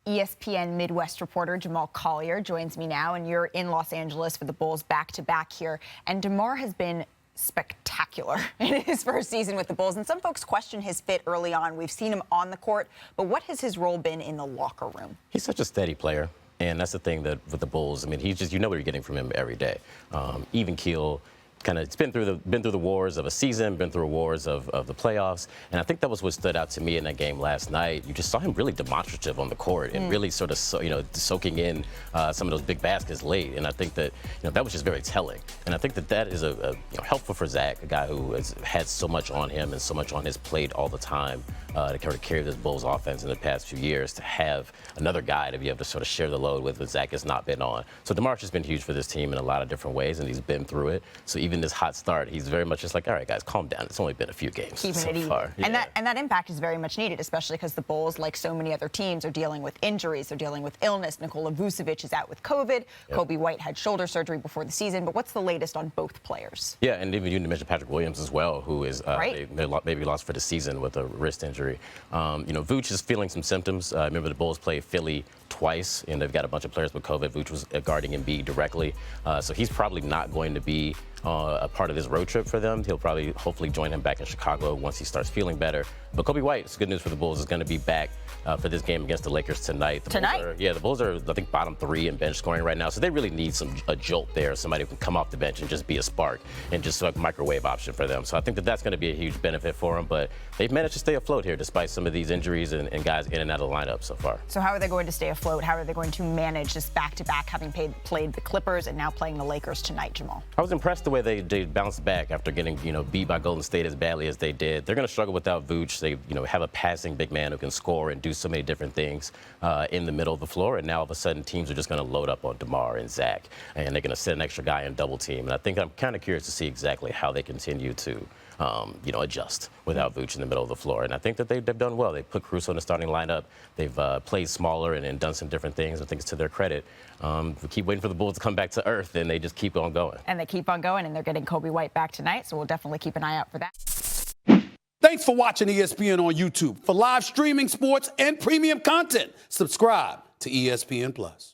ESPN Midwest reporter Jamal Collier joins me now, and you're in Los Angeles for the Bulls back-to-back here. And DeMar has been spectacular in his first season with the Bulls, and some folks question his fit early on. We've seen him on the court, but what has his role been in the locker room? He's such a steady player, and that's the thing that with the Bulls. I mean, he's just, you know what you're getting from him every day. Even keel. Kind of, it's been through the wars of a season, been through wars of the playoffs, and I think that was what stood out to me in that game last night. You just saw him really demonstrative on the court and really sort of soaking in some of those big baskets late, and I think that that was just very telling. And I think that is helpful for Zach, a guy who has had so much on him and so much on his plate all the time to kind of carry this Bulls offense in the past few years. To have another guy to be able to sort of share the load with, Zach has not been on. So DeMar's just been huge for this team in a lot of different ways, and he's been through it. So even this hot start, he's very much just like, all right, guys, calm down. It's only been a few games so far. Yeah. And that impact is very much needed, especially because the Bulls, like so many other teams, are dealing with injuries. They're dealing with illness. Nikola Vucevic is out with COVID. Yep. Coby White had shoulder surgery before the season. But what's the latest on both players? Yeah, and even you mentioned Patrick Williams as well, who is maybe lost for the season with a wrist injury. Vooch is feeling some symptoms. Remember, the Bulls play Philly twice, and they've got a bunch of players with COVID. Vooch was guarding Embiid directly, so he's probably not going to be a part of this road trip for them. He'll probably, hopefully, join him back in Chicago once he starts feeling better. But Coby White, it's good news for the Bulls, is going to be back for this game against the Lakers tonight. The Bulls are, I think, bottom 3 in bench scoring right now, so they really need a jolt there, somebody who can come off the bench and just be a spark and just like a microwave option for them. So I think that's going to be a huge benefit for them. But they've managed to stay afloat here despite some of these injuries and guys in and out of the lineup so far. So how are they going to stay afloat? How are they going to manage this back-to-back, having played the Clippers and now playing the Lakers tonight, Jamal? I was impressed the way they bounced back after getting beat by Golden State as badly as they did. They're going to struggle without Vooch. They have a passing big man who can score and do so many different things in the middle of the floor. And now all of a sudden teams are just going to load up on DeMar and Zach, and they're going to set an extra guy in double team. And I think I'm kind of curious to see exactly how they continue to adjust without Vooch in the middle of the floor. And I think that they've done well. They put Caruso in the starting lineup. They've played smaller and done some different things. I think it's to their credit. We keep waiting for the Bulls to come back to earth, and they just keep on going. And they keep on going, and they're getting Coby White back tonight, so we'll definitely keep an eye out for that. Thanks for watching ESPN on YouTube. For live streaming, sports, and premium content, subscribe to ESPN+.